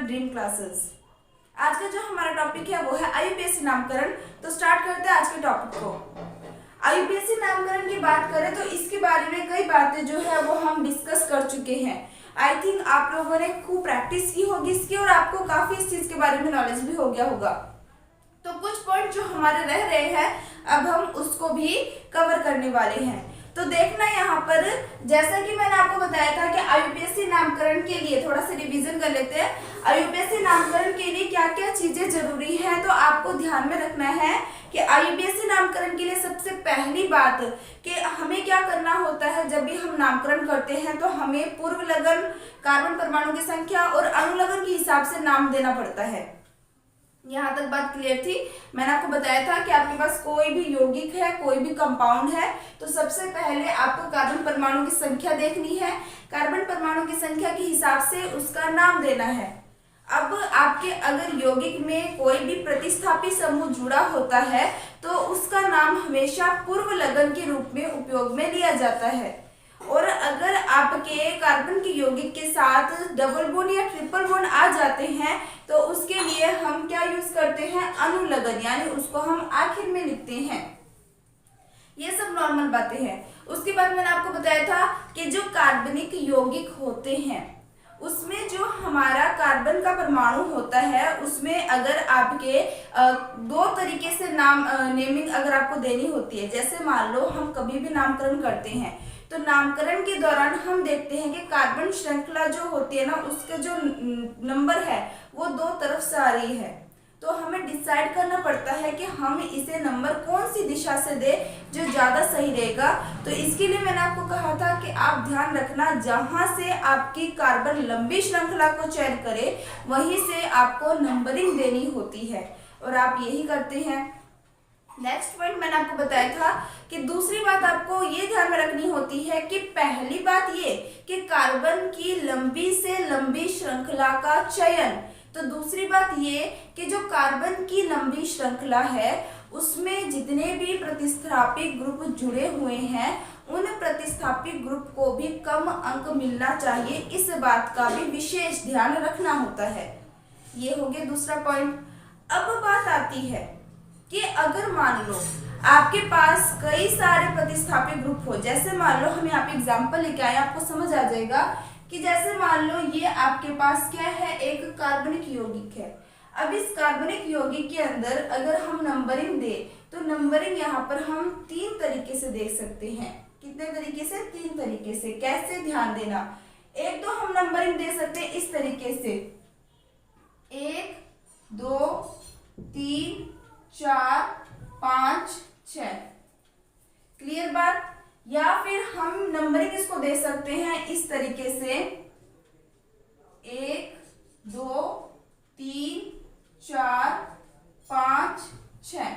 Dream classes. आज का जो हमारा टॉपिक है वो है आईयूपीएससी नामकरण। तो स्टार्ट करते हैं आज के टॉपिक को। आईयूपीएससी नामकरण की बात करें तो इसके बारे में कई बातें जो है वो हम डिस्कस कर चुके हैं। आई थिंक आप लोगों ने खूब प्रैक्टिस की होगी इसकी और आपको काफी इस चीज के बारे में नॉलेज भी हो गया होगा। तो कुछ पॉइंट जो हमारे रह रहे हैं अब हम उसको भी कवर करने वाले हैं। तो देखना यहाँ पर, जैसा कि मैंने आपको बताया था कि आईयूपीएससी नामकरण के लिए थोड़ा सा रिवीजन कर लेते हैं। आईयूपीएससी नामकरण के लिए क्या क्या चीजें जरूरी है तो आपको ध्यान में रखना है कि आईयूपीएससी नामकरण के लिए सबसे पहली बात कि हमें क्या करना होता है। जब भी हम नामकरण करते हैं तो हमें पूर्व लगन, कार्बन परमाणु की संख्या और अनुलग्न के हिसाब से नाम देना पड़ता है। यहाँ तक बात क्लियर थी। मैंने आपको बताया था कि आपके पास कोई भी यौगिक है, कोई भी कंपाउंड है, तो सबसे पहले आपको कार्बन परमाणु की संख्या देखनी है। कार्बन परमाणु की संख्या के हिसाब से उसका नाम देना है। अब आपके अगर यौगिक में कोई भी प्रतिस्थापी समूह जुड़ा होता है तो उसका नाम हमेशा पूर्व लगन के रूप में उपयोग में लिया जाता है। और अगर आपके कार्बन के यौगिक के साथ डबल बॉन्ड या ट्रिपल बॉन्ड आ जाते हैं तो उसके लिए हम क्या यूज करते हैं, अनुलग्न, यानी उसको हम आखिर में लिखते हैं। ये सब नॉर्मल बातें हैं। उसके बाद मैंने आपको बताया था कि जो कार्बनिक यौगिक होते हैं उसमें जो हमारा कार्बन का परमाणु होता है उसमें अगर आपके दो तरीके से नाम नेमिंग अगर आपको देनी होती है। जैसे मान लो हम कभी भी नामकरण करते हैं तो नामकरण के दौरान हम देखते हैं कि कार्बन श्रृंखला जो होती है ना उसका जो नंबर है वो दो तरफ से आ रही है। तो हमें डिसाइड करना पड़ता है कि हम इसे नंबर कौन सी दिशा से दे जो ज्यादा सही रहेगा। तो इसके लिए मैंने आपको कहा था कि आप ध्यान रखना जहां से आपकी कार्बन लंबी श्रृंखला को चयन करे वहीं से आपको नंबरिंग देनी होती है और आप यही करते हैं। नेक्स्ट पॉइंट मैंने आपको बताया था कि दूसरी बात आपको ये ध्यान में रखनी होती है कि पहली बात ये कि कार्बन की लंबी से लंबी श्रृंखला का चयन। तो दूसरी बात ये कि जो कार्बन की लंबी श्रृंखला है उसमें जितने भी प्रतिस्थापी ग्रुप जुड़े हुए हैं उन प्रतिस्थापी ग्रुप को भी कम अंक मिलना चाहिए। इस बात का भी विशेष ध्यान रखना होता है। ये हो गया दूसरा पॉइंट। अब बात आती है कि अगर मान लो आपके पास कई सारे प्रतिस्थापी ग्रुप हो, जैसे मान लो हम यहाँ पे एग्जांपल लेके आए, आपको समझ आ जाएगा कि जैसे मान लो ये आपके पास क्या है, एक कार्बनिक यौगिक है। अब इस कार्बनिक यौगिक के अंदर अगर हम नंबरिंग दे तो नंबरिंग यहाँ पर हम तीन तरीके से देख सकते हैं। कितने तरीके से? तीन तरीके से। कैसे? ध्यान देना। एक तो हम नंबरिंग दे सकते हैं इस तरीके से 1 2 3 4 5 6। क्लियर बात? या फिर हम नंबरिंग इसको दे सकते हैं इस तरीके से 1 2 3 4 5 6।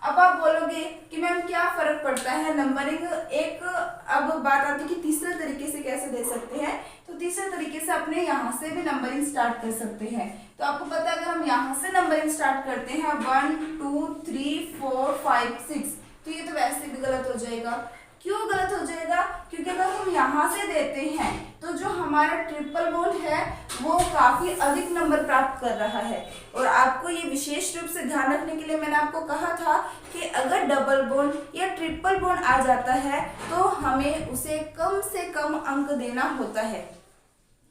अब आप बोलोगे कि मैम क्या फर्क पड़ता है नंबरिंग एक। अब बात आती है कि तीसरे तरीके से कैसे दे सकते हैं। तो तीसरे तरीके से अपने यहाँ से भी नंबरिंग स्टार्ट कर सकते हैं। तो आपको पता है अगर हम यहाँ से नंबरिंग स्टार्ट करते हैं 1 2 3 4 5 6 तो ये तो वैसे भी गलत हो जाएगा। क्यों गलत हो जाएगा? क्योंकि अगर हम यहाँ से देते हैं तो जो हमारा ट्रिपल बॉन्ड है वो काफी अधिक नंबर प्राप्त कर रहा है। और आपको ये विशेष रूप से ध्यान रखने के लिए मैंने आपको कहा था कि अगर डबल बॉन्ड या ट्रिपल बॉन्ड आ जाता है तो हमें उसे कम से कम अंक देना होता है।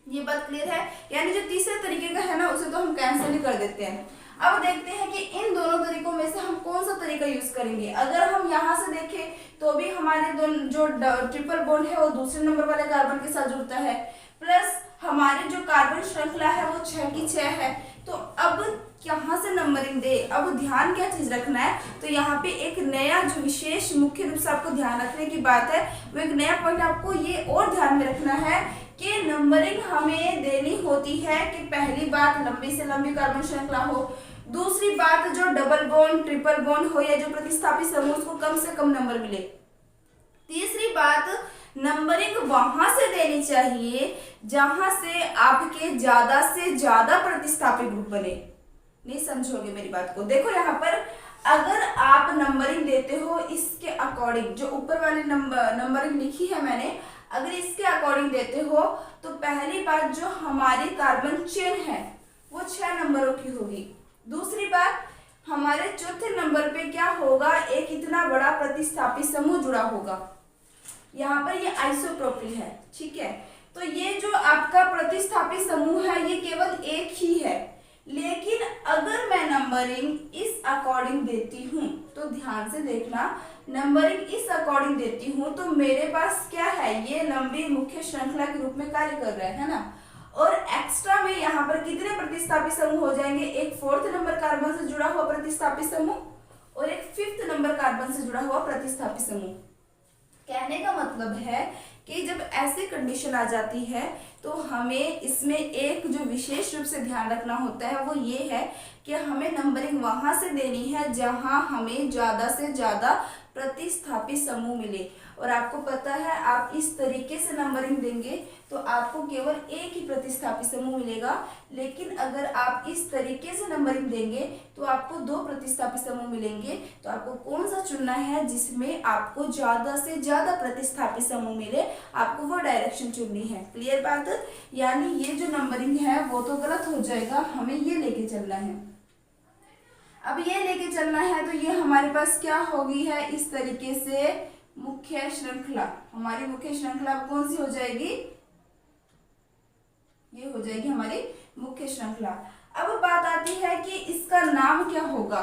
ये बात क्लियर है? यानी जो तीसरे तरीके का है ना उसे तो हम कैंसिल ही कर देते हैं। अब देखते हैं कि इन दोनों तरीकों में से हम कौन सा तरीका यूज करेंगे। अगर हम यहाँ से देखें तो भी हमारे जो ट्रिपल बॉन्ड है वो दूसरे नंबर वाले कार्बन के साथ जुड़ता है, प्लस हमारी जो कार्बन श्रृंखला है वो 6 की 6 है। तो अब यहाँ से नंबरिंग दे। अब ध्यान क्या चीज रखना है, तो यहाँ पे एक नया जो विशेष मुख्य रूप से आपको ध्यान रखने की बात है वो एक नया पॉइंट आपको ये और ध्यान में रखना है कि नंबरिंग हमें देनी होती है कि पहली बात लंबी से लंबी कार्बन श्रृंखला हो, दूसरी बात जो डबल बॉन्ड ट्रिपल बॉन्ड हो या जो प्रतिस्थापी समूह उसको कम से कम नंबर मिले, तीसरी बात नंबरिंग वहां से देनी चाहिए जहां से आपके ज्यादा से ज्यादा प्रतिस्थापी ग्रुप बने। नहीं समझोगे मेरी बात को? देखो यहाँ पर अगर आप नंबरिंग देते हो इसके अकॉर्डिंग, जो ऊपर वाली नंबरिंग लिखी है मैंने, अगर इसके अकॉर्डिंग देते हो तो पहली बात जो हमारी कार्बन चेन है वो 6 नंबरों की होगी। दूसरी बात, हमारे चौथे नंबर पे क्या होगा, एक इतना बड़ा प्रतिस्थापी समूह जुड़ा होगा। यहाँ पर ये आइसोप्रोपिल है, ठीक है। तो ये जो आपका प्रतिस्थापी समूह है ये केवल एक ही है, लेकिन अगर मैं नंबरिंग इस अकॉर्डिंग देती हूँ, तो ध्यान से देखना, नंबरिंग इस अकॉर्डिंग देती हूँ तो मेरे पास क्या है, ये लंबी मुख्य श्रृंखला के रूप में कार्य कर रहा है ना। और एक्स्ट्रा में यहाँ पर कितने प्रतिस्थापी समूह हो जाएंगे, एक 4th नंबर कार्बन से जुड़ा हुआ प्रतिस्थापी समूह और एक 5th नंबर कार्बन से जुड़ा हुआ प्रतिस्थापी समूह। कहने का मतलब है कि जब ऐसी कंडीशन आ जाती है तो हमें इसमें एक जो विशेष रूप से ध्यान रखना होता है वो ये है कि हमें नंबरिंग वहां से देनी है जहां हमें ज्यादा से ज्यादा प्रतिस्थापी समूह मिले। और आपको पता है आप इस तरीके से नंबरिंग देंगे तो आपको केवल एक ही प्रतिस्थापी समूह मिलेगा, लेकिन अगर आप इस तरीके से नंबरिंग देंगे तो आपको 2 प्रतिस्थापी समूह मिलेंगे। तो आपको कौन सा चुनना है जिसमें आपको ज्यादा से ज्यादा प्रतिस्थापी समूह मिले, आपको वो डायरेक्शन चुननी है। क्लियर बात? यानी ये जो नंबरिंग है वो तो गलत हो जाएगा, हमें ये लेके चलना है। अब ये लेके चलना है तो ये हमारे पास क्या होगी है, इस तरीके से मुख्य श्रृंखला। हमारी मुख्य श्रृंखला कौन सी हो जाएगी, ये हो जाएगी हमारी मुख्य श्रृंखला। अब बात आती है कि इसका नाम क्या होगा।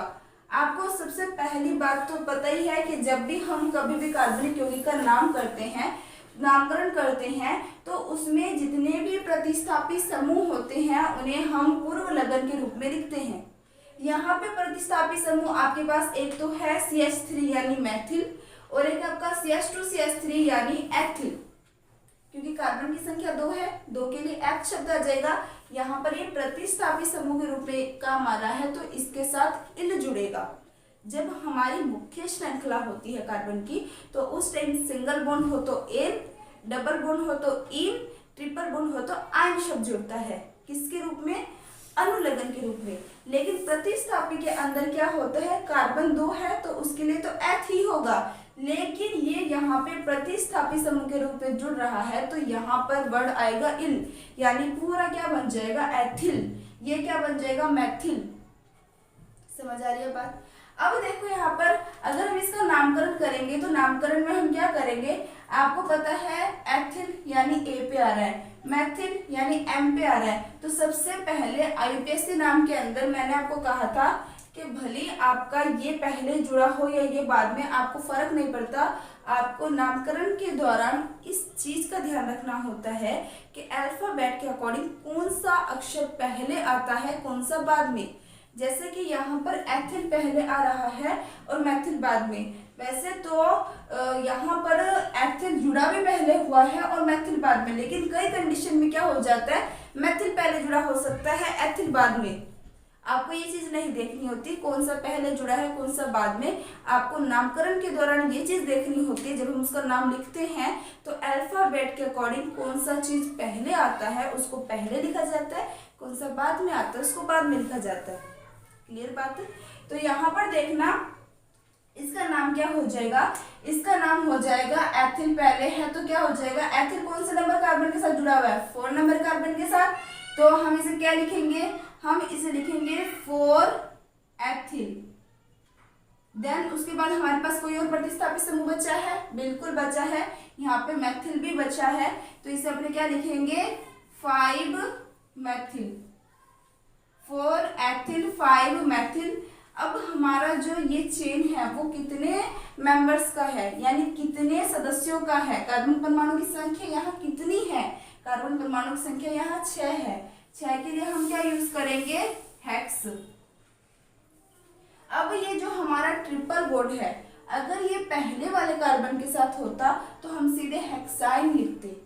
आपको सबसे पहली बात तो पता ही है कि जब भी हम कभी भी कार्बनिक यौगिक का नाम करते हैं, नामकरण करते हैं, तो उसमें जितने भी प्रतिस्थापी समूह होते हैं उन्हें हम पूर्व लगन के रूप में लिखते हैं। यहाँ पे प्रतिस्थापी समूह आपके पास एक तो है CH3 यानी मैथिल और एक आपका CH2CH3 यानी एथिल। क्योंकि कार्बन की संख्या 2 है, 2 के लिए एथ शब्द आ जाएगा। यहाँ पर ये प्रतिस्थापी समूह के रूप में काम आ रहा है तो इसके साथ इल जुड़ेगा। जब हमारी मुख्य श्रृंखला होती है कार्बन की तो उस टाइम सिंगल बॉन्ड हो तो एन, डबल बॉन्ड हो तो इन, ट्रिपल बॉन्ड हो तो आयन शब्द जुड़ता है। किसके रूप में? अनुलग्न के रूप में। लेकिन प्रतिस्थापी के अंदर क्या होता है, कार्बन 2 है तो उसके लिए तो एथ ही होगा, लेकिन ये यहाँ पे प्रतिस्थापी समूह के रूप में जुड़ रहा है तो यहाँ पर वर्ड आएगा इल, यानी पूरा क्या बन जाएगा, एथिल। ये क्या बन जाएगा, मैथिल। समझ आ रही है बात? अब देखो यहाँ पर अगर हम इसका नामकरण करेंगे तो नामकरण में हम क्या करेंगे, आपको पता है एथिल यानी ए पे आ रहा है, मैथिल यानी एम पे आ रहा है। तो सबसे पहले IUPAC नाम के अंदर मैंने आपको कहा था कि भले आपका ये पहले जुड़ा हो या ये बाद में, आपको फर्क नहीं पड़ता। आपको नामकरण के दौरान इस चीज का ध्यान रखना होता है कि अल्फाबेट के अकॉर्डिंग कौन सा अक्षर पहले आता है, कौन सा बाद में। जैसे कि यहाँ पर एथिल पहले आ रहा है और मैथिल बाद में। वैसे तो यहाँ पर एथिल जुड़ा भी पहले हुआ है और मैथिल बाद में, लेकिन कई कंडीशन में क्या हो जाता है, मैथिल पहले जुड़ा हो सकता है, एथिल बाद में। आपको ये चीज नहीं देखनी होती कौन सा पहले जुड़ा है कौन सा बाद में। आपको नामकरण के दौरान ये चीज देखनी होती है, जब हम उसका नाम लिखते हैं तो अल्फाबेट के अकॉर्डिंग कौन सा चीज पहले आता है उसको पहले लिखा जाता है, कौन सा बाद में आता है उसको बाद में लिखा जाता है। क्लियर बात है? तो यहाँ पर देखना इसका नाम क्या हो जाएगा, इसका नाम हो जाएगा एथिल। पहले है तो क्या हो जाएगा, एथिल कौन से नंबर कार्बन के साथ जुड़ा हुआ है, 4 नंबर कार्बन के साथ। तो हम इसे क्या लिखेंगे, हम इसे लिखेंगे 4 एथिल। देन उसके बाद हमारे पास कोई और प्रतिस्थापी समूह बचा है, बिल्कुल बचा है, यहाँ पे मैथिल भी बचा है। तो इसे अपने क्या लिखेंगे, 5 मैथिल, 4 एथिल 5 मैथिल। अब हमारा जो ये चेन है वो कितने मेंबर्स का है, यानी कितने सदस्यों का है। कार्बन परमाणु की संख्या यहाँ कितनी है, कार्बन परमाणु की संख्या यहाँ 6 है। 6 के लिए हम क्या यूज करेंगे, हेक्स। अब ये जो हमारा ट्रिपल बॉन्ड है, अगर ये पहले वाले कार्बन के साथ होता तो हम सीधे हेक्साइन लिखते,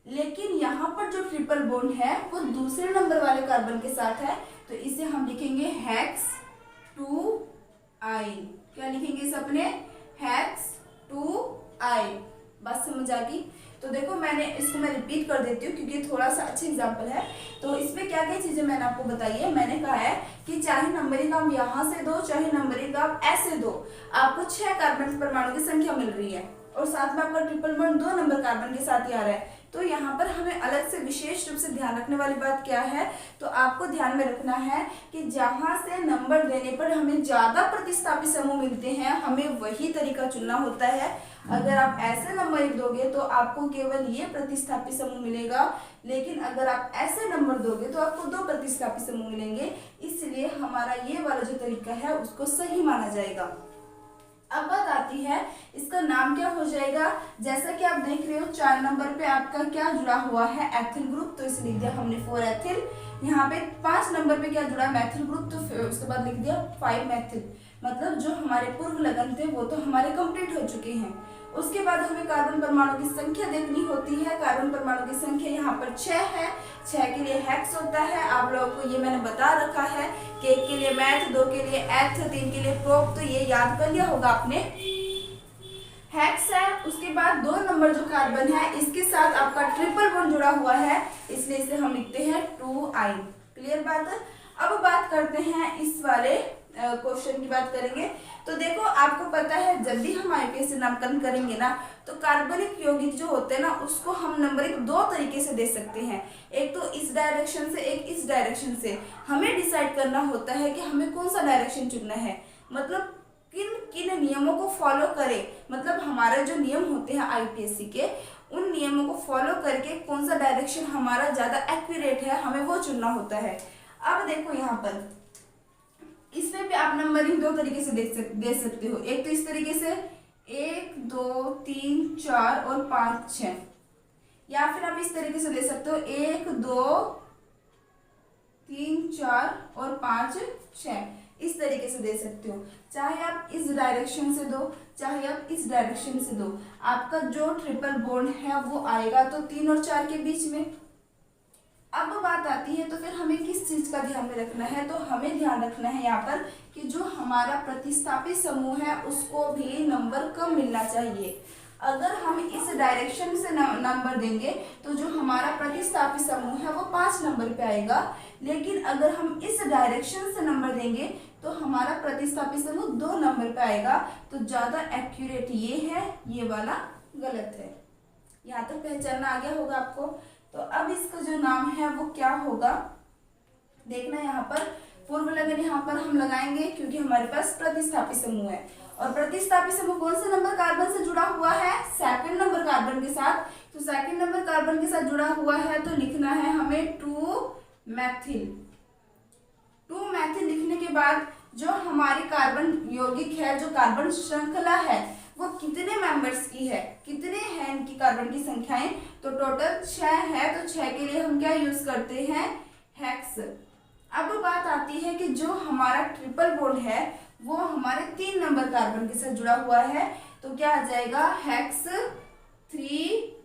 लेकिन यहाँ पर जो ट्रिपल बॉन्ड है वो दूसरे नंबर वाले कार्बन के साथ है तो इसे हम लिखेंगे हेक्स 2 आइन। क्या लिखेंगे इसे अपने, हेक्स 2 आइन। बात समझ आ गई? तो देखो मैंने इसको मैं रिपीट कर देती हूँ क्योंकि थोड़ा सा अच्छा एग्जाम्पल है। तो इसमें क्या क्या चीजें मैंने आपको बताई है। मैंने कहा है कि चाहे नंबरिंग आप यहाँ से दो चाहे नंबरिंग आप ऐसे दो, आपको 6 कार्बन परमाणु की संख्या मिल रही है और साथ में आपका ट्रिपल बॉन्ड 2 नंबर कार्बन के साथ ही आ रहा है। तो यहाँ पर हमें अलग से विशेष रूप से ध्यान रखने वाली बात क्या है, तो आपको ध्यान में रखना है कि जहाँ से नंबर देने पर हमें ज़्यादा प्रतिस्थापी समूह मिलते हैं, हमें वही तरीका चुनना होता है। अगर आप ऐसे नंबर दोगे तो आपको केवल ये प्रतिस्थापी समूह मिलेगा, लेकिन अगर आप ऐसे नंबर दोगे तो आपको 2 प्रतिस्थापी समूह मिलेंगे। इसलिए हमारा ये वाला जो तरीका है उसको सही माना जाएगा। अब बात आती है इसका नाम क्या हो जाएगा। जैसा कि आप देख रहे हो 4 नंबर पे आपका क्या जुड़ा हुआ है, एथिल ग्रुप, तो इसे लिख दिया हमने 4 एथिल। यहाँ पे 5 नंबर पे क्या जुड़ा है, मैथिल ग्रुप, तो फिर उसके बाद लिख दिया 5 मैथिल। मतलब जो हमारे पूर्व लगन थे वो तो हमारे कंप्लीट हो चुके हैं। उसके बाद हमें कार्बन परमाणु की संख्या देखनी होती है। कार्बन परमाणु की संख्या यहाँ पर 6 है। 6 के लिए हेक्स होता है, आप लोगों को ये मैंने बता रखा है कि 1 के लिए मैथ, 2 के लिए एथ, 3 के लिए प्रोप, तो ये याद कर लिया होगा आपने। हेक्स है। उसके बाद 2 नंबर जो कार्बन है इसके साथ आपका ट्रिपल बॉन्ड जुड़ा हुआ है, इसलिए इसे हम लिखते हैं 2I। क्लियर बात है। अब बात करते हैं इस वाले क्वेश्चन की बात करेंगे। तो देखो आपको पता है जब भी हम आईपीएस से नामकरण करेंगे ना, तो कार्बनिक यौगिक जो होते हैं ना उसको हम नंबरिंग 2 तरीके से दे सकते हैं। एक तो इस डायरेक्शन से, एक इस डायरेक्शन से। हमें डिसाइड करना होता है कि हमें कौन सा डायरेक्शन चुनना है, मतलब किन किन नियमों को फॉलो करें। मतलब हमारे जो नियम होते हैं आईपीएससी के, उन नियमों को फॉलो करके कौन सा डायरेक्शन हमारा ज्यादा एक्यूरेट है, हमें वो चुनना होता है। अब देखो यहाँ पर इसमें भी आप नंबरिंग 2 तरीके से दे सकते हो। एक तो इस तरीके से 1 2 3 4 और 5 6, या फिर आप इस तरीके से दे सकते हो 1 2 3 4 और 5 6, इस तरीके से दे सकते हो। चाहे आप इस डायरेक्शन से दो, चाहे आप इस डायरेक्शन से दो, आपका जो ट्रिपल बॉन्ड है वो आएगा तो 3 और 4 के बीच में। अब बात आती है तो फिर हमें किस चीज का ध्यान में रखना है, तो हमें ध्यान रखना है यहाँ पर कि जो हमारा प्रतिस्थापी समूह है उसको भी नंबर कम मिलना चाहिए। अगर हम इस डायरेक्शन से नंबर देंगे तो जो हमारा प्रतिस्थापी समूह है वो 5 नंबर पे आएगा, लेकिन अगर हम इस डायरेक्शन से नंबर देंगे तो हमारा प्रतिस्थापी समूह 2 नंबर पे आएगा। तो ज्यादा एक्यूरेट ये है, ये वाला गलत है। यहाँ तक पहचानना आ गया होगा आपको। तो अब इसका जो नाम है वो क्या होगा, देखना यहाँ पर पूर्व लगन यहाँ पर हम लगाएंगे क्योंकि हमारे पास प्रतिस्थापी समूह है। और प्रतिस्थापी समूह कौन से नंबर कार्बन से जुड़ा हुआ है, 2nd नंबर कार्बन के साथ। तो 2nd नंबर कार्बन के साथ जुड़ा हुआ है तो लिखना है हमें 2 मैथिल। 2 मैथिल लिखने के बाद जो हमारी कार्बन यौगिक है, जो कार्बन श्रृंखला है, वो कितने मेंबर्स की है, कितने हैं इनकी कार्बन की संख्याएं, तो टोटल 6 है। तो 6 के लिए हम क्या यूज करते हैं, हेक्स। अब बात आती है कि जो हमारा ट्रिपल बॉन्ड है वो हमारे 3 नंबर कार्बन के साथ जुड़ा हुआ है, तो क्या आ जाएगा, हेक्स 3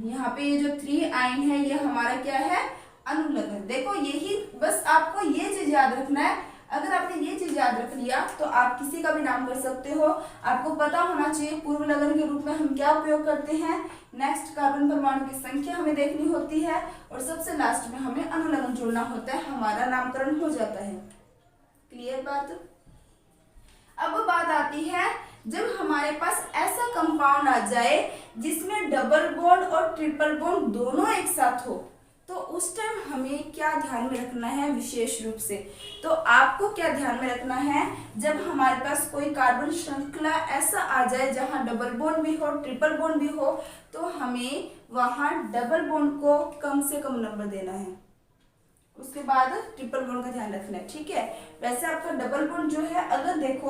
यहाँ पे ये जो 3 है ये हमारा क्या है, अनुलग्न। देखो यही बस आपको ये चीज याद रखना है। अगर आपने ये चीज याद रख लिया तो आप किसी का भी नाम कर सकते हो। आपको पता होना चाहिए पूर्व लगन के रूप में हम क्या उपयोग करते हैं। नेक्स्ट कार्बन परमाणु की संख्या हमें देखनी होती है और सबसे लास्ट में हमें अनुलग्न जोड़ना होता है, हमारा नामकरण हो जाता है। क्लियर बात। अब बात आती है जब हमारे पास ऐसा कंपाउंड आ जाए जिसमें डबल बॉन्ड और ट्रिपल बॉन्ड दोनों एक साथ हो, तो उस टाइम हमें क्या ध्यान में रखना है विशेष रूप से। तो आपको क्या ध्यान में रखना है, जब हमारे पास कोई कार्बन श्रृंखला ऐसा आ जाए जहां डबल बॉन्ड भी हो, ट्रिपल बॉन्ड भी हो, तो हमें वहां डबल बॉन्ड को कम से कम नंबर देना है, उसके बाद ट्रिपल बॉन्ड का ध्यान रखना है। ठीक है। वैसे आपका डबल बॉन्ड जो है, अगर देखो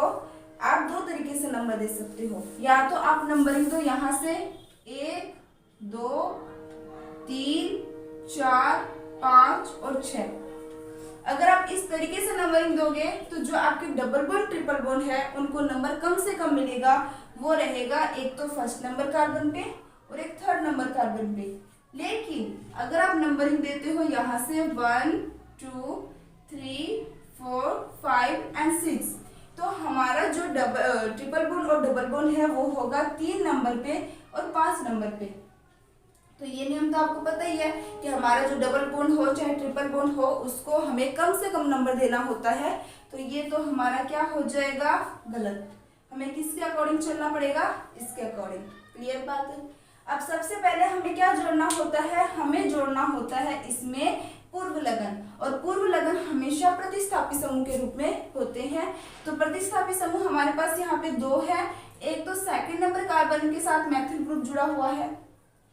आप 2 तरीके से नंबर दे सकते हो। या तो आप नंबरिंग दो यहाँ से 1 2 3 4 5 और 6। अगर आप इस तरीके से नंबरिंग दोगे तो जो आपके डबल बॉन्ड ट्रिपल बॉन्ड है उनको नंबर कम से कम मिलेगा। वो रहेगा एक तो 1st नंबर कार्बन पे और एक 3rd नंबर कार्बन पे। लेकिन अगर आप नंबरिंग देते हो यहाँ से 1 2 3 4 5 एंड 6, तो हमारा जो ट्रिपल बॉन्ड और डबल बॉन्ड है वो होगा 3 नंबर पे और 5 नंबर पे। तो ये नियम तो आपको पता ही है कि हमारा जो डबल बॉन्ड हो चाहे ट्रिपल बॉन्ड हो उसको हमें कम से कम नंबर देना होता है। तो ये तो हमारा क्या हो जाएगा, गलत। हमें किसके अकॉर्डिंग चलना पड़ेगा, इसके अकॉर्डिंग। क्लियर बात है। अब सबसे पहले हमें क्या जोड़ना होता है, हमें जोड़ना होता है इसमें पूर्व लगन, और पूर्व लगन हमेशा प्रतिस्थापी समूह के रूप में होते हैं। तो प्रतिस्थापी समूह हमारे पास यहाँ पे दो है, एक तो सेकंड नंबर कार्बन के साथ मैथिल ग्रुप जुड़ा हुआ है,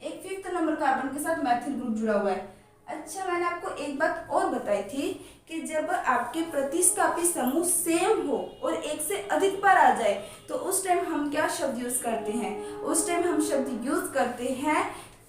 एक फिफ्थ नंबर कार्बन के साथ मैथिल ग्रुप जुड़ा हुआ है। अच्छा, मैंने आपको एक बात और बताई थी कि जब आपके प्रतिस्थापी समूह सेम हो और एक से अधिक बार आ जाए तो उस टाइम हम क्या शब्द यूज करते हैं, उस टाइम हम शब्द यूज करते हैं,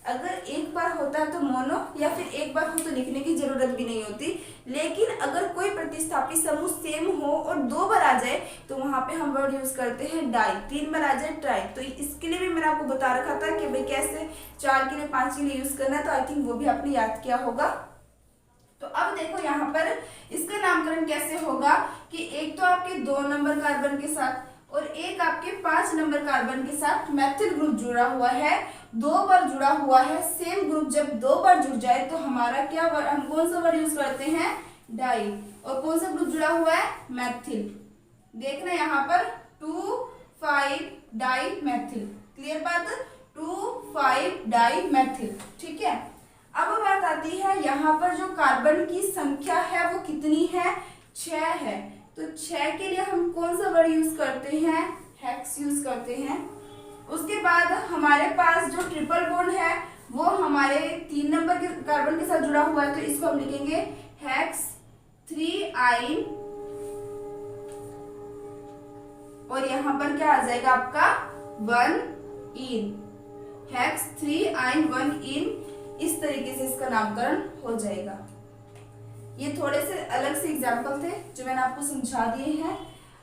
अगर एक बार होता है तो मोनो, या फिर एक बार हो तो लिखने की जरूरत भी नहीं होती, लेकिन अगर कोई प्रतिस्थापी समूह सेम हो और दो बार आ जाए तो वहां पे हम वर्ड यूज करते हैं डाई, तीन बार आ जाए ट्राई। तो इसके लिए भी मैंने आपको बता रखा था कि भाई कैसे 4 के लिए 5 के लिए यूज करना है, तो आई थिंक वो भी आपने याद किया होगा। तो अब देखो यहाँ पर इसका नामकरण कैसे होगा कि एक तो आपके 2 नंबर कार्बन के साथ और एक आपके 5 नंबर कार्बन के साथ मैथिल ग्रुप जुड़ा हुआ है, 2 बार जुड़ा हुआ है। सेम ग्रुप जब 2 बार जुड़ जाए तो हमारा क्या वर्ड, हम कौन सा वर्ड यूज करते हैं, डाई। और कौन सा ग्रुप जुड़ा हुआ है, मैथिल। देखना यहाँ पर 2 5 डाई मैथिल, क्लियर बात, 2 5 डाई मैथिल, ठीक है। अब बात आती है यहाँ पर जो कार्बन की संख्या है वो कितनी है, 6 है। तो 6 के लिए हम कौन सा वर्ड यूज करते हैं, हेक्स यूज करते हैं। उसके बाद हमारे पास जो ट्रिपल बॉन्ड है वो हमारे 3 नंबर के कार्बन के साथ जुड़ा हुआ है, तो इसको हम लिखेंगे हेक्स 3 आइन, और यहाँ पर क्या आ जाएगा आपका 1 इन, हेक्स 3 आइन 1 इन। इस तरीके से इसका नामकरण हो जाएगा। ये थोड़े से अलग से एग्जाम्पल थे जो मैंने आपको समझा दिए हैं।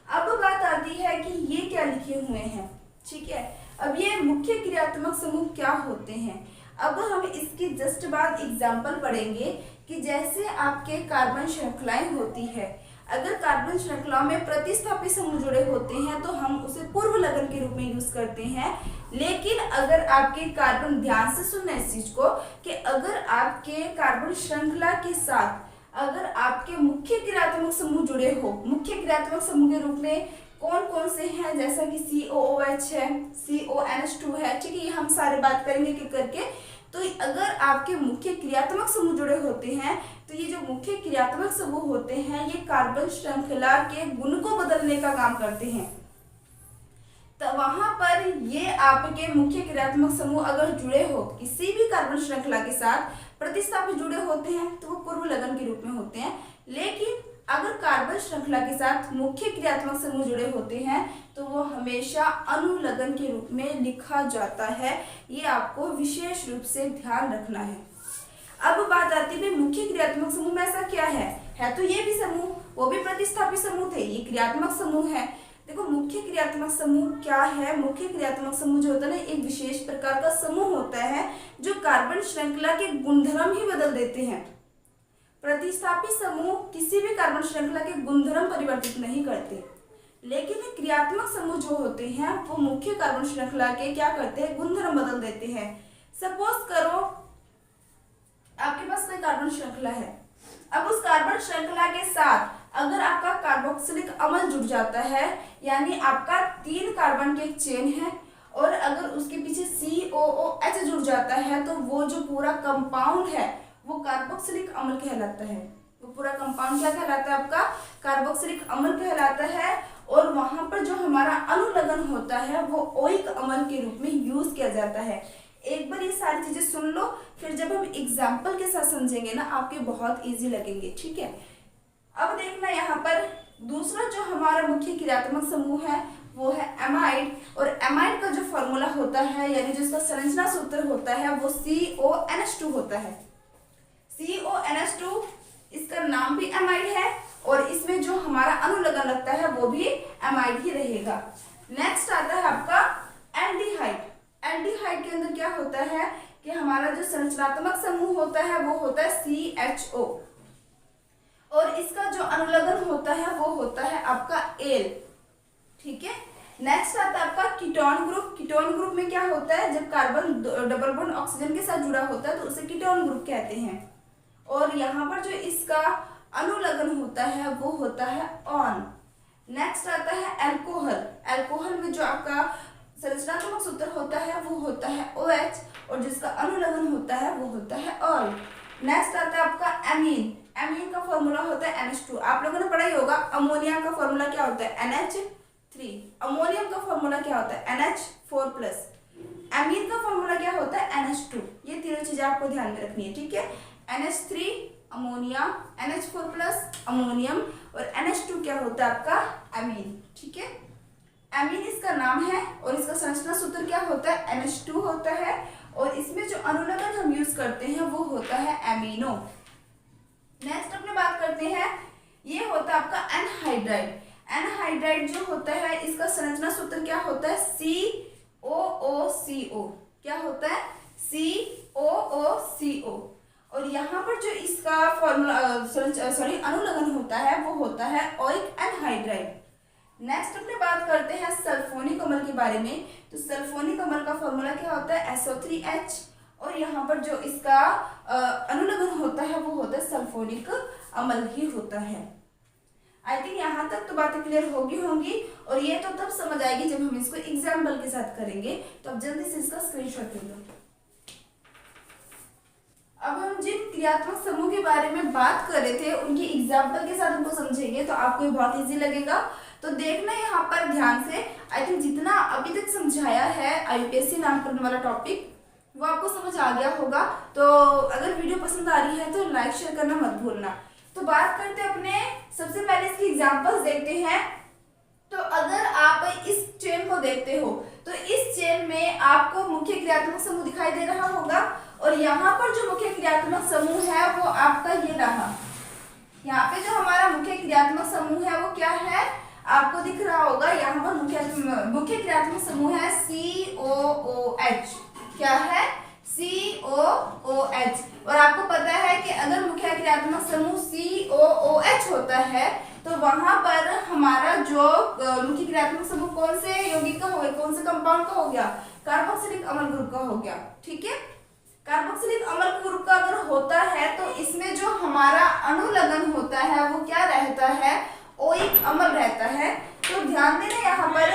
अब बात आती है कि ये क्या लिखे हुए हैं, ठीक है। अब ये मुख्य क्रियात्मक समूह क्या होते हैं। अब हम इसकी जस्ट बाद एग्जाम्पल पढ़ेंगे कि जैसे आपके कार्बन श्रृंखलाएं होती है, अगर कार्बन श्रृंखला में प्रतिस्थापी समूह जुड़े होते हैं तो हम उसे पूर्व लगन के रूप में यूज करते हैं। लेकिन अगर आपके कार्बन, ध्यान से सुनना इस चीज को, कि अगर आपके कार्बन श्रृंखला के साथ अगर आपके मुख्य क्रियात्मक समूह जुड़े हो, मुख्य क्रियात्मक समूह के रूप में कौन कौन से हैं, जैसा कि COOH है, CONH2 है, ठीक है, ये हम सारे बात करेंगे कि करके। तो अगर आपके मुख्य क्रियात्मक समूह जुड़े होते हैं तो ये जो मुख्य क्रियात्मक समूह होते हैं ये कार्बन श्रृंखला के गुण को बदलने का काम करते हैं। तो वहां पर ये आपके मुख्य क्रियात्मक समूह अगर जुड़े हो किसी भी कार्बन श्रृंखला के साथ, प्रतिस्थापी जुड़े होते हैं तो वो पूर्व लगन के रूप में होते हैं। लेकिन अगर कार्बन श्रृंखला के साथ मुख्य क्रियात्मक समूह जुड़े होते हैं तो वो हमेशा अनुलगन के रूप में लिखा जाता है। ये आपको विशेष रूप से ध्यान रखना है। अब बात आती है मुख्य क्रियात्मक समूह में ऐसा क्या है तो ये भी समूह, वो भी प्रतिस्थापी समूह थे, ये क्रियात्मक समूह है। देखो मुख्य क्रियात्मक समूह क्या है, मुख्य क्रियात्मक समूह जो होता है ना, एक विशेष प्रकार का समूह होता है जो कार्बन श्रृंखला के गुणधर्म ही बदल देते हैं। प्रतिस्थापी समूह किसी भी कार्बन श्रृंखला के गुणधर्म परिवर्तित नहीं करते, लेकिन क्रियात्मक समूह जो होते हैं वो मुख्य कार्बन श्रृंखला के क्या करते हैं, गुणधर्म बदल देते हैं। सपोज करो आपके पास कोई कार्बन श्रृंखला है, अब उस कार्बन श्रृंखला के साथ अगर आपका कार्बोक्सिलिक अम्ल जुड़ जाता है, यानी आपका 3 कार्बन के एक चेन है और अगर उसके पीछे COOH जुड़ जाता है तो वो जो पूरा कंपाउंड है वो कार्बोक्सिलिक अम्ल कहलाता है। वो पूरा कंपाउंड क्या कहलाता है, आपका कार्बोक्सिलिक अम्ल कहलाता है। और वहां पर जो हमारा अनुलग्न होता है वो ओइक अम्ल के रूप में यूज किया जाता है। एक बार ये सारी चीजें सुन लो, फिर जब हम एग्जाम्पल के साथ समझेंगे ना आपके बहुत इजी लगेंगे, ठीक है। अब देखना यहाँ पर दूसरा जो हमारा मुख्य क्रियात्मक समूह है वो है एमाइड, और एमाइड का जो फॉर्मूला होता है यानी जो इसका संरचना सूत्र होता है वो CONH2 होता है। CONH2 इसका नाम भी एमाइड है और इसमें जो हमारा अनुलग्न लगता है वो भी एमाइड ही रहेगा। नेक्स्ट आता है आपका एल्डिहाइड। एल्डिहाइड के अंदर क्या होता है कि हमारा जो संरचनात्मक समूह होता है वो होता है CHO और इसका जो अनुलग्न होता है वो होता है आपका एल, ठीक है। नेक्स्ट आता है आपका कीटोन ग्रुप। कीटोन ग्रुप में क्या होता है, जब कार्बन डबल बॉन्ड ऑक्सीजन के साथ जुड़ा होता है तो उसे कीटोन ग्रुप कहते हैं। और यहाँ पर जो इसका अनुलग्न होता है वो होता है ऑन। नेक्स्ट आता है अल्कोहल। अल्कोहल में जो आपका संरचनात्मक सूत्र होता है वो होता है OH, और जिसका अनुलग्न होता है वो होता है ऑल। नेक्स्ट आता है आपका एमीन। एमीन का फॉर्मूला होता है NH2। आप लोगों ने पढ़ा ही होगा। अमोनिया का फॉर्मूला क्या होता है NH3। अमोनियम का फॉर्मूला क्या होता है NH4+। एमीन का फॉर्मूला क्या होता है NH2। ये तीनों चीजें आपको ध्यान में रखनी है, ठीक है। NH3 अमोनिया, NH4+ अमोनियम, और NH2 क्या होता है आपका एमीन, ठीक है। एमीन इसका नाम है और इसका संरचना सूत्र क्या होता है NH2 होता है, और इसमें जो अनुलग्न हम यूज करते हैं वो होता है एमिनो। नेक्स्ट अपने बात करते हैं, ये होता है आपका एनहाइड्राइड। एनहाइड्राइड जो होता है इसका संरचना सूत्र क्या होता है COOCO। क्या होता है COOCO। और यहाँ पर जो इसका फॉर्मूला अनुलग्न होता है वो होता है ओइक एनहाइड्राइड। नेक्स्ट अपने बात करते हैं सल्फोनिक अम्ल के बारे में। तो सल्फोनिक अम्ल का फॉर्मूला क्या होता है SO3H, और यहाँ पर जो इसका अनुलग्न होता है वो होता है सल्फोनिक अम्ल ही होता है। आई थिंक यहाँ तक तो बातें क्लियर होंगी, और ये तो तब समझ आएगी जब हम इसको एग्जाम्पल के साथ करेंगे। तो अब जल्दी से इसका स्क्रीनशॉट ले लो। अब हम जिन क्रियात्मक समूह के बारे में बात कर रहे थे उनकी एग्जाम्पल के साथ उनको समझेंगे तो आपको ये बहुत इजी लगेगा। तो देखना यहाँ पर ध्यान से। आई थिंक जितना अभी तक समझाया है IUPAC नामकरण वाला टॉपिक वो आपको समझ आ गया होगा। तो अगर वीडियो पसंद आ रही है तो लाइक शेयर करना मत भूलना। तो बात करते हैं अपने, सबसे पहले इसकी एग्जाम्पल्स देखते हैं। तो अगर आप इस चेन को देखते हो तो इस चेन में आपको मुख्य क्रियात्मक समूह दिखाई दे रहा होगा, और यहाँ पर जो मुख्य क्रियात्मक समूह है वो आपका ये रहा। यहाँ पे जो हमारा मुख्य क्रियात्मक समूह है वो क्या है आपको दिख रहा होगा। यहाँ पर मुख्य क्रियात्मक समूह है COOH। क्या है COOH। और आपको पता है कि अगर मुख्य क्रियात्मक समूह COOH होता है तो वहां पर हमारा जो मुख्य क्रियात्मक समूह कौन से यौगिक का हो गया, कौन से कंपाउंड का हो गया, कार्बोक्सिलिक अम्ल ग्रुप का हो गया, ठीक है। कार्बोक्सिलिक अम्ल ग्रुप का अगर होता है तो इसमें जो हमारा अनुलग्न होता है वो क्या रहता है ओइक अम्ल रहता है। तो ध्यान देना यहाँ पर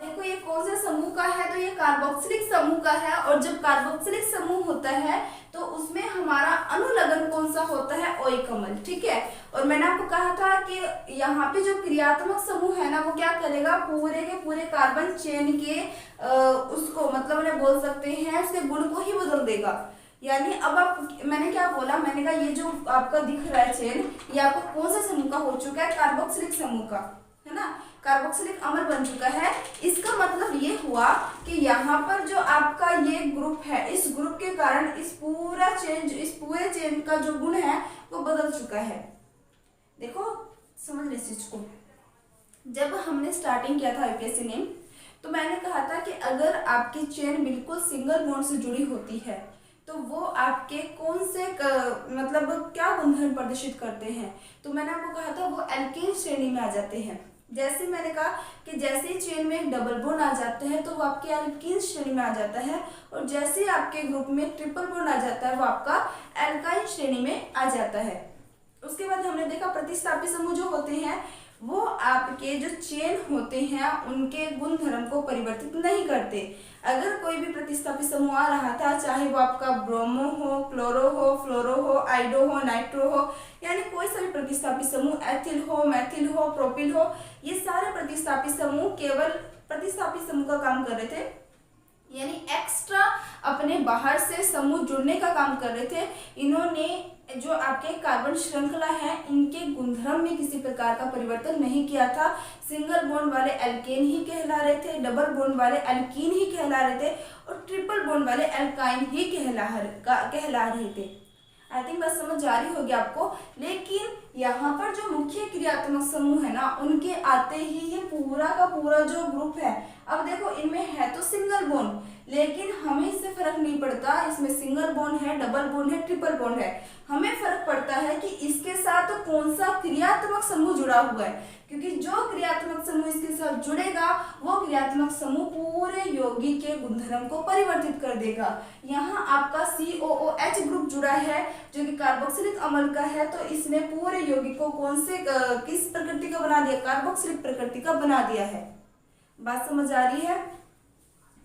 देखो ये कौन से समूह का है, तो ये कार्बोक्सिलिक समूह का है, और जब कार्बोक्सिलिक समूह होता है तो उसमें हमारा अनुलग्न कौन सा होता है ओइक अम्ल, ठीक है। और मैंने आपको कहा था कि यहाँ पे जो क्रियात्मक समूह है ना वो क्या करेगा पूरे के पूरे कार्बन चेन के उसको मतलब उन्हें बोल सकते हैं उसके गुण को ही बदल देगा। यानी अब आप मैंने क्या बोला, मैंने कहा ये जो आपका दिख रहा है चेन ये आपको कौन सा समूह का हो चुका है कार्बोक्सिलिक समूह का, है ना, कार्बोक्सिलिक अम्ल बन चुका है। इसका मतलब ये हुआ कि यहाँ पर जो आपका ये ग्रुप है इस ग्रुप के कारण इस पूरे चेन का जो गुण है वो बदल चुका है। देखो समझ लो इस चीज को। जब हमने स्टार्टिंग किया था IUPAC ने तो मैंने कहा था कि अगर आपकी चेन बिल्कुल सिंगल बॉन्ड से जुड़ी होती है तो वो आपके कौन से मतलब क्या गुणधर्म प्रदर्शित करते हैं। तो मैंने आपको कहा था वो एल्केन श्रेणी में आ जाते हैं। जैसे मैंने कहा कि जैसे ही चेन में एक डबल बॉन्ड आ जाते हैं तो वो आपके एल्कीन श्रेणी में आ जाता है, और जैसे ही आपके ग्रुप में ट्रिपल बॉन्ड आ जाता है वो आपका एल्काइन श्रेणी में आ जाता है। उसके बाद हमने देखा प्रतिस्थापी समूह जो होते हैं वो आपके जो चेन होते हैं उनके गुण धर्म को परिवर्तित नहीं करते। अगर कोई भी प्रतिस्थापी समूह आ रहा था चाहे वो आपका ब्रोमो हो, क्लोरो हो, फ्लोरो हो, आइडो हो, नाइट्रो हो, यानी कोई सा भी प्रतिस्थापी समूह एथिल हो, मैथिल हो, प्रोपिल हो, ये सारे प्रतिस्थापी समूह केवल प्रतिस्थापी समूह का काम कर रहे थे, यानी एक्स्ट्रा अपने बाहर से समूह जुड़ने का काम कर रहे थे। इन्होंने जो आपके कार्बन श्रृंखला है इनके गुणधर्म में किसी प्रकार का परिवर्तन नहीं किया था। सिंगल बॉन्ड वाले एल्केन ही कहला रहे थे, डबल बॉन्ड वाले एल्कीन ही कहला रहे थे, और ट्रिपल बॉन्ड वाले एल्काइन ही कहला रहे थे। आई थिंक बस समझ आ रही होगी आपको। लेकिन यहाँ पर जो मुख्य क्रियात्मक समूह है ना उनके आते ही ये पूरा का पूरा जो ग्रुप है, अब देखो इनमें है तो सिंगल बॉन्ड लेकिन हमें इससे फर्क नहीं पड़ता इसमें सिंगल बॉन्ड है, डबल बॉन्ड है, ट्रिपल बॉन्ड है। हमें फर्क पड़ता है कि इसके साथ कौन सा क्रियात्मक समूह जुड़ा हुआ है, क्योंकि जो क्रियात्मक समूह इसके साथ जुड़ेगा वो क्रियात्मक समूह पूरे यौगिक के गुणधर्म को परिवर्तित कर देगा। यहाँ आपका COOH ग्रुप जुड़ा है जो कि कार्बोक्सिलिक अम्ल का है, तो इसने पूरे यौगिक को कौन से किस प्रकृति का बना दिया, कार्बोक्सिलिक प्रकृति का बना दिया है। बात समझ आ रही है।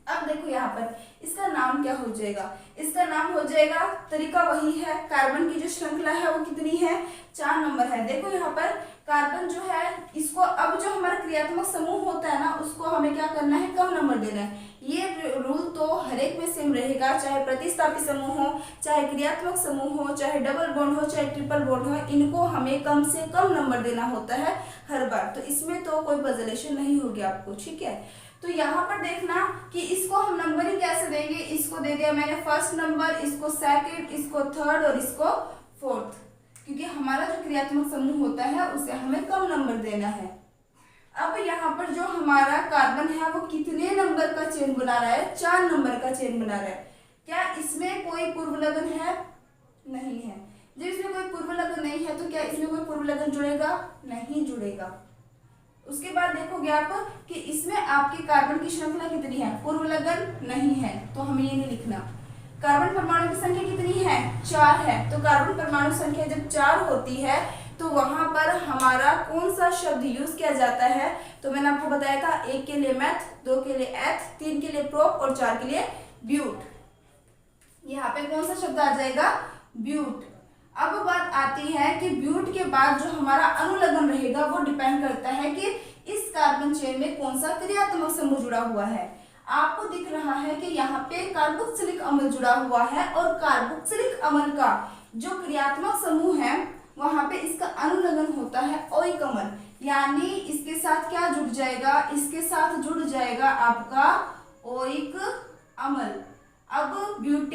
अब देखो यहाँ पर इसका नाम क्या हो जाएगा, इसका नाम हो जाएगा, तरीका वही है, कार्बन की जो श्रृंखला है वो कितनी है, 4 नंबर है। देखो यहाँ पर कार्बन जो है इसको, अब जो हमारा क्रियात्मक समूह होता है ना उसको हमें क्या करना है, कम नंबर देना है। ये रूल तो हर एक में सेम रहेगा, चाहे प्रतिस्थापी समूह हो, चाहे क्रियात्मक समूह हो, चाहे डबल बॉन्ड हो, चाहे ट्रिपल बॉन्ड हो, इनको हमें कम से कम नंबर देना होता है हर बार। तो इसमें तो कोई पजलेशन नहीं होगी आपको, ठीक है। तो यहाँ पर देखना कि इसको हम नंबरिंग कैसे देंगे, इसको दे दिया मैंने फर्स्ट नंबर, इसको सेकंड, इसको थर्ड और इसको फोर्थ, क्योंकि हमारा जो क्रियात्मक समूह होता है उसे हमें कम नंबर देना है। अब यहाँ पर जो हमारा कार्बन है वो कितने नंबर का चेन बना रहा है, 4 नंबर का चेन बना रहा है। क्या इसमें कोई पूर्व लगन है, नहीं है। जब इसमें कोई पूर्व लगन नहीं है तो क्या इसमें कोई पूर्व लगन जुड़ेगा, नहीं जुड़ेगा। उसके बाद देखोगे आप कि इसमें आपके कार्बन की श्रृंखला कितनी है, पूर्व लगन नहीं है, तो हमें ये नहीं लिखना। कार्बन परमाणु की संख्या कितनी है, 4 है। तो कार्बन परमाणु संख्या जब 4 होती है तो वहां पर हमारा कौन सा शब्द यूज किया जाता है, तो मैंने आपको बताया था 1 के लिए मैथ, 2 के लिए एथ, 3 के लिए प्रोप और 4 के लिए ब्यूट। यहाँ पे कौन सा शब्द आ जाएगा, ब्यूट। अब बात आती है कि ब्यूट के बाद जो हमारा अनुलग्न रहेगा वो डिपेंड करता है कि इस कार्बन चेन में कौन सा क्रियात्मक समूह जुड़ा हुआ है। आपको दिख रहा है कि यहाँ पे कार्बोक्सिलिक अम्ल जुड़ा हुआ है और कार्बोक्सिलिक अम्ल का जो क्रियात्मक समूह है वहां पे इसका अनुलग्न होता है ओइक अम्ल, यानी इसके साथ क्या जुड़ जाएगा, इसके साथ जुड़ जाएगा आपका ओइक अम्ल। अब ब्यूट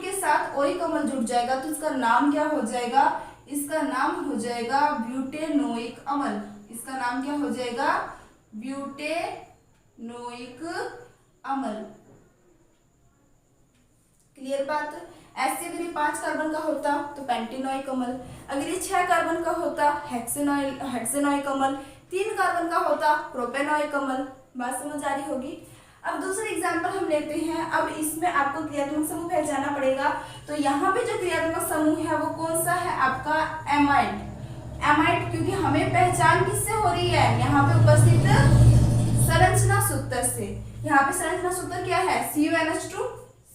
के साथ ओइक अम्ल जुड़ जाएगा तो इसका नाम क्या हो जाएगा, इसका नाम हो जाएगा ब्यूटेनोइक अम्ल। इसका नाम क्या हो जाएगा, ब्यूटेनोइक अम्ल। क्लियर बात। ऐसे अगर ये 5 कार्बन का होता तो पेंटेनोइक अम्ल, अगर ये 6 कार्बन का होता हेक्सेनोइक अम्ल, 3 कार्बन का होता प्रोपेनोइक अम्ल। बात समझ आ रही होगी। अब दूसरे एग्जाम्पल हम लेते हैं। अब इसमें आपको क्रियात्मक समूह पहचानना पड़ेगा। तो यहाँ पे जो क्रियात्मक समूह है वो कौन सा है, आपका एमाइड। एमाइड, क्योंकि हमें पहचान किससे हो रही है, यहाँ पे उपस्थित संरचना सूत्र से। यहाँ पे संरचना सूत्र क्या है, CuNH2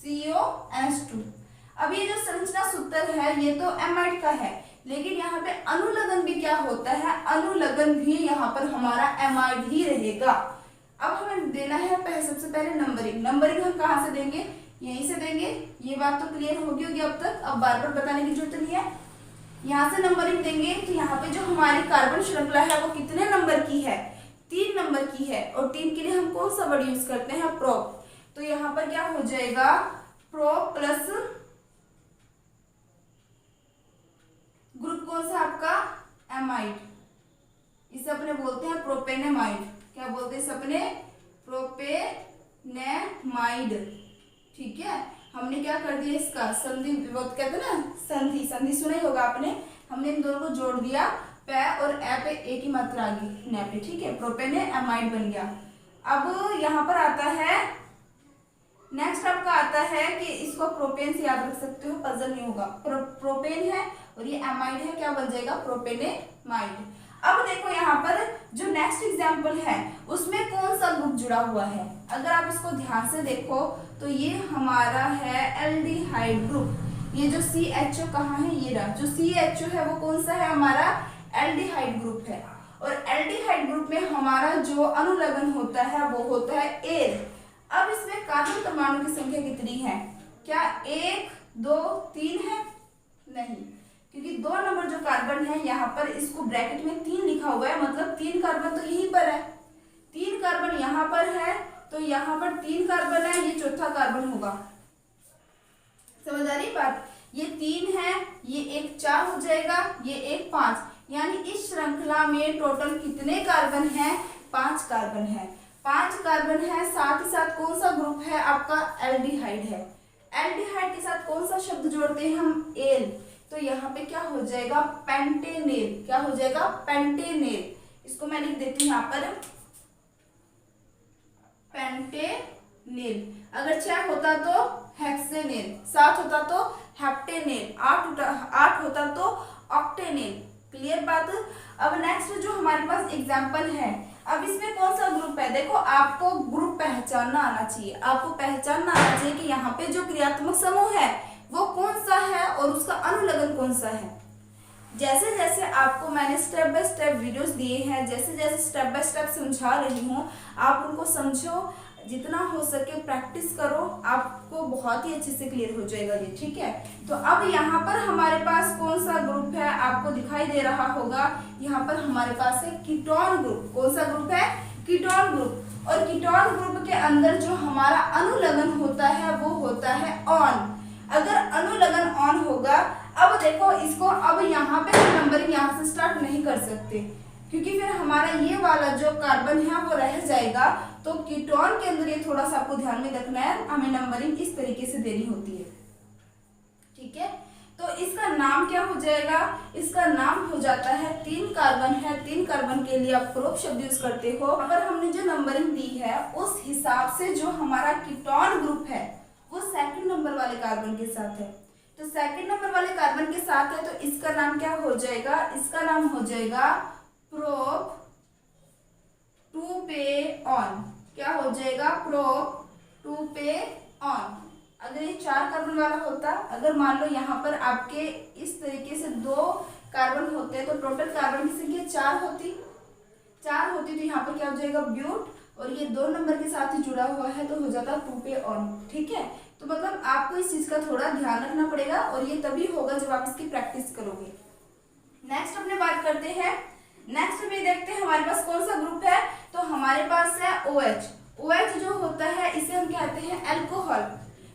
CuNH2। अब ये जो संरचना सूत्र है ये तो एमाइड का है, लेकिन यहाँ पे अनुलग्न भी क्या होता है, अनुलग्न भी यहाँ पर हमारा एमाइड ही रहेगा। अब हमें देना है सबसे पहले नंबरिंग। नंबरिंग हम कहाँ से देंगे, यहीं से देंगे। ये बात तो क्लियर होगी अब तक, अब बार बार बताने की जरूरत नहीं है। यहाँ से नंबरिंग देंगे तो यहाँ पे जो हमारी कार्बन श्रृंखला है वो कितने नंबर की है, 3 नंबर की है। और 3 के लिए हम कौन सा वर्ड यूज करते हैं, प्रोप। तो यहाँ पर क्या हो जाएगा, प्रोप प्लस ग्रुप कौन सा आपका, एमाइड। इसे अपने बोलते हैं प्रोपेनेमाइड। क्या बोलते हैं इसे अपने, प्रोपेनेमाइड। ठीक है, हमने क्या कर दिया, इसका संधि, वो कहते हैं ना संधि, संधि सुना ही होगा आपने। हमने इन दोनों को जोड़ दिया, पे और ए पे एक ही मात्रा आ गई ने पे, ठीक है, प्रोपेनेमाइड बन गया। अब यहाँ पर आता है नेक्स्ट, आपका आता है कि इसको प्रोपेन से याद रख सकते हो, पजल नहीं होगा। प्रोपेन है और ये एमाइड है, क्या बन जाएगा, प्रोपेनेमाइड। अब देखो यहाँ पर जो नेक्स्ट एग्जाम्पल है उसमें कौन सा ग्रुप जुड़ा हुआ है। अगर आप इसको ध्यान से देखो तो ये हमारा है एल्डिहाइड ग्रुप। ये जो CHO कहाँ है, ये रहा। जो CHO है वो कौन सा है, हमारा एल्डिहाइड ग्रुप है। और एल्डिहाइड ग्रुप में हमारा जो अनुलग्न होता है वो होता है एल। अब इसमें कार्बन परमाणु की संख्या कितनी है, क्या 1 2 3 है, नहीं, क्योंकि 2 नंबर जो कार्बन है यहाँ पर इसको ब्रैकेट में 3 लिखा हुआ है, मतलब 3 कार्बन तो यहीं पर है। 3 कार्बन यहाँ पर है तो यहाँ पर 3 कार्बन है, ये चौथा कार्बन होगा। समझ आ रही बात। ये 3 है, ये एक 4 हो जाएगा, ये एक 5, यानी इस श्रृंखला में टोटल कितने कार्बन है, 5 कार्बन है। 5 कार्बन है, साथ ही साथ कौन सा ग्रुप है आपका, एल्डिहाइड है। एल्डिहाइड के साथ कौन सा शब्द जोड़ते हैं हम, एल। तो यहाँ पे क्या हो जाएगा, पेंटेनेल। क्या हो जाएगा, पेंटेनेल। इसको मैं लिख देती हूँ यहाँ पर, पेंटेनेल। अगर 6 होता तो हेक्सेनेल, 7 होता तो हेप्टेनेल, 8 होता तो ऑक्टेनेल। क्लियर बात। अब नेक्स्ट जो हमारे पास एग्जाम्पल है, अब इसमें कौन सा ग्रुप है, देखो आपको ग्रुप पहचानना आना चाहिए। आपको पहचानना आना चाहिए कि यहाँ पे जो क्रियात्मक समूह है वो कौन सा है और उसका अनुलग्न कौन सा है। जैसे जैसे आपको मैंने स्टेप बाय स्टेप वीडियोस दिए हैं, जैसे जैसे स्टेप बाय स्टेप समझा रही हूँ, आप उनको समझो, जितना हो सके प्रैक्टिस करो, आपको बहुत ही अच्छे से क्लियर हो जाएगा ये, ठीक है। तो अब यहाँ पर हमारे पास कौन सा ग्रुप है, आपको दिखाई दे रहा होगा, यहाँ पर हमारे पास है कीटोन ग्रुप। कौन सा ग्रुप है? Ketone group. और कीटोन ग्रुप के अंदर जो हमारा अनुलग्न होता है वो होता है ऑन। अगर अनुलग्न ऑन होगा, अब देखो इसको, अब यहाँ पे हम नंबरिंग यहाँ से स्टार्ट नहीं कर सकते क्योंकि फिर हमारा ये वाला जो कार्बन है वो रह जाएगा। तो कीटोन के अंदर ये थोड़ा सा आपको ध्यान में रखना है, हमें नंबरिंग इस तरीके से देनी होती है, ठीक है। तो इसका नाम क्या हो जाएगा? इसका नाम हो जाता है, 3 कार्बन है, 3 कार्बन के लिए आप प्रोप शब्द यूज करते हो। अगर हमने जो नंबरिंग दी है उस हिसाब से जो हमारा कीटोन ग्रुप है वो सेकंड नंबर वाले कार्बन के साथ है। तो सेकंड नंबर वाले कार्बन के साथ है, तो इसका नाम क्या हो जाएगा? इसका नाम हो जाएगा प्रोप 2पे-ऑन। क्या हो जाएगा? प्रोप 2पे-ऑन। अगर ये 4 कार्बन वाला होता, अगर मान लो यहाँ पर आपके इस तरीके से 2 कार्बन होते हैं तो टोटल कार्बन की संख्या 4 होती, तो यहाँ पर क्या हो जाएगा? ब्यूट, और ये 2 नंबर के साथ ही जुड़ा हुआ है तो हो जाता 2पे-ऑन, ठीक है। तो मतलब आपको इस चीज का थोड़ा ध्यान रखना पड़ेगा और ये तभी होगा जब आप इसकी प्रैक्टिस करोगे। नेक्स्ट अपने बात करते हैं, नेक्स्ट में देखते हैं हमारे पास कौन सा ग्रुप है। तो हमारे पास है OH। OH जो होता है इसे हम कहते हैं अल्कोहल।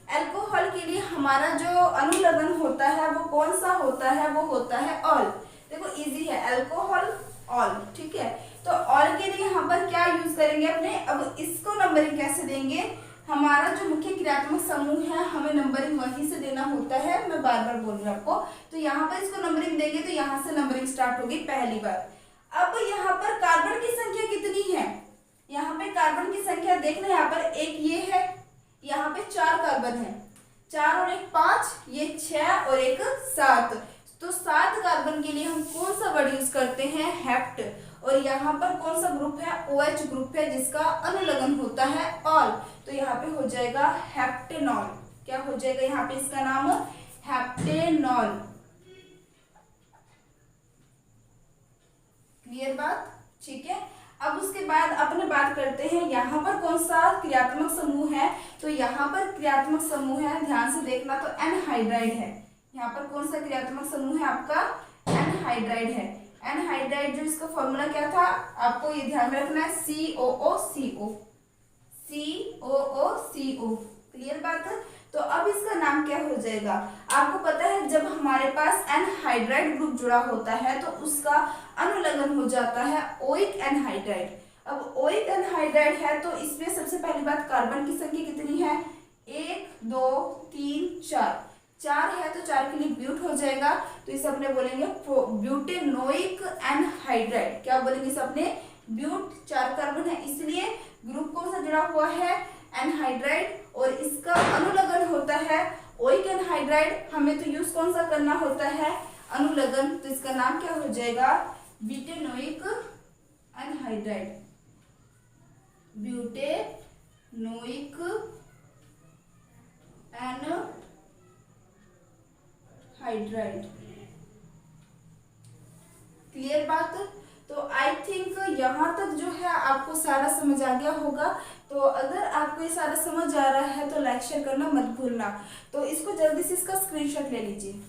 अल्कोहल के लिए हमारा जो अनुलग्न होता है वो कौन सा होता है? वो होता है ऑल। देखो इजी है, अल्कोहल ऑल, ठीक है। तो ऑल के लिए यहाँ पर क्या यूज करेंगे अपने? अब इसको नंबरिंग कैसे देंगे? हमारा जो मुख्य क्रियात्मक समूह है हमें नंबरिंग वहीं से देना होता है, मैं बार बार बोल रही हूँ आपको। तो यहाँ पर इसको नंबरिंग देंगे तो यहाँ से नंबरिंग स्टार्ट होगी पहली बार। अब यहाँ पर कार्बन की संख्या कितनी है? यहाँ पे कार्बन की संख्या देखना, यहाँ पर एक ये है, यहाँ पे 4 कार्बन है, 4 और 1 5, ये 6 और 1 7। तो 7 कार्बन के लिए हम कौन सा वर्ड यूज करते हैं? हेप्ट। और यहाँ पर कौन सा ग्रुप है? OH ग्रुप है जिसका अनुलग्न होता है ऑल। तो यहाँ पे हो जाएगा हेप्टेनॉल। क्या हो जाएगा यहाँ पे? इसका नाम हेप्टेनॉल। क्लियर बात? ठीक है। अब उसके बाद अपने बात करते हैं यहाँ पर कौन सा क्रियात्मक समूह है। तो यहाँ पर क्रियात्मक समूह है, ध्यान से देखना, तो एनहाइड्राइड है। यहाँ पर कौन सा क्रियात्मक समूह है आपका? एनहाइड्राइड है। एनहाइड्राइड जो इसका फॉर्मूला क्या था आपको ये ध्यान में रखना है, COOCO। COOCO। क्लियर बात है? तो अब इसका नाम क्या हो जाएगा? आपको पता है जब हमारे पास एनहाइड्राइड ग्रुप जुड़ा होता है तो उसका अनुलग्न हो जाता है ओइक एनहाइड्राइड। अब ओइक एनहाइड्राइड है तो इसमें सबसे पहली बात कार्बन की संख्या कितनी है? 1 2 3 4। 4 है तो 4 के लिए ब्यूट हो जाएगा, तो इसे अपने बोलेंगे ब्यूटेनोइक एनहाइड्राइड। क्या बोलेंगे इसे अपने? ब्यूट। 4 कार्बन है इसलिए ग्रुप कौन सा जुड़ा हुआ है? एनहाइड्राइड। और इसका अनुलग्न होता है ओइक एनहाइड्राइड। हमें तो यूज कौन सा करना होता है? अनुलग्न। तो इसका नाम क्या हो जाएगा? Butanoic anhydride. Butanoic anhydride. Clear बात? तो आई थिंक यहाँ तक जो है आपको सारा समझ आ गया होगा। तो अगर आपको ये सारा समझ आ रहा है तो लाइक शेयर करना मत भूलना। तो इसको जल्दी से इसका स्क्रीनशॉट ले लीजिए।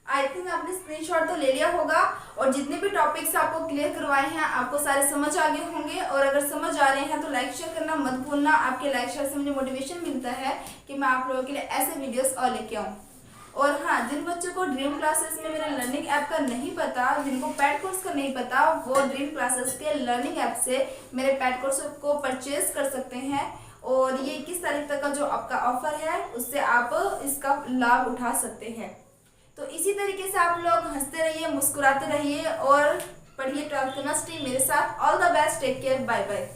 आई थिंक आपने स्क्रीनशॉट तो ले लिया होगा और जितने भी टॉपिक्स आपको क्लियर करवाए हैं आपको सारे समझ आ गए होंगे। और अगर समझ आ रहे हैं तो लाइक शेयर करना मत भूलना। आपके लाइक शेयर से मुझे मोटिवेशन मिलता है कि मैं आप लोगों के लिए ऐसे वीडियोस और लेके आऊँ। और हाँ, जिन बच्चों को ड्रीम क्लासेस में मेरे लर्निंग ऐप का नहीं पता, जिनको पैड कोर्स का नहीं पता, वो ड्रीम क्लासेस के लर्निंग ऐप से मेरे पैड कोर्स को परचेज कर सकते हैं। और ये 21 तारीख तक का जो आपका ऑफर है उससे आप इसका लाभ उठा सकते हैं। तो इसी तरीके से आप लोग हंसते रहिए, मुस्कुराते रहिए और पढ़िए 12th केमिस्ट्री मेरे साथ। All the best, take care, bye bye.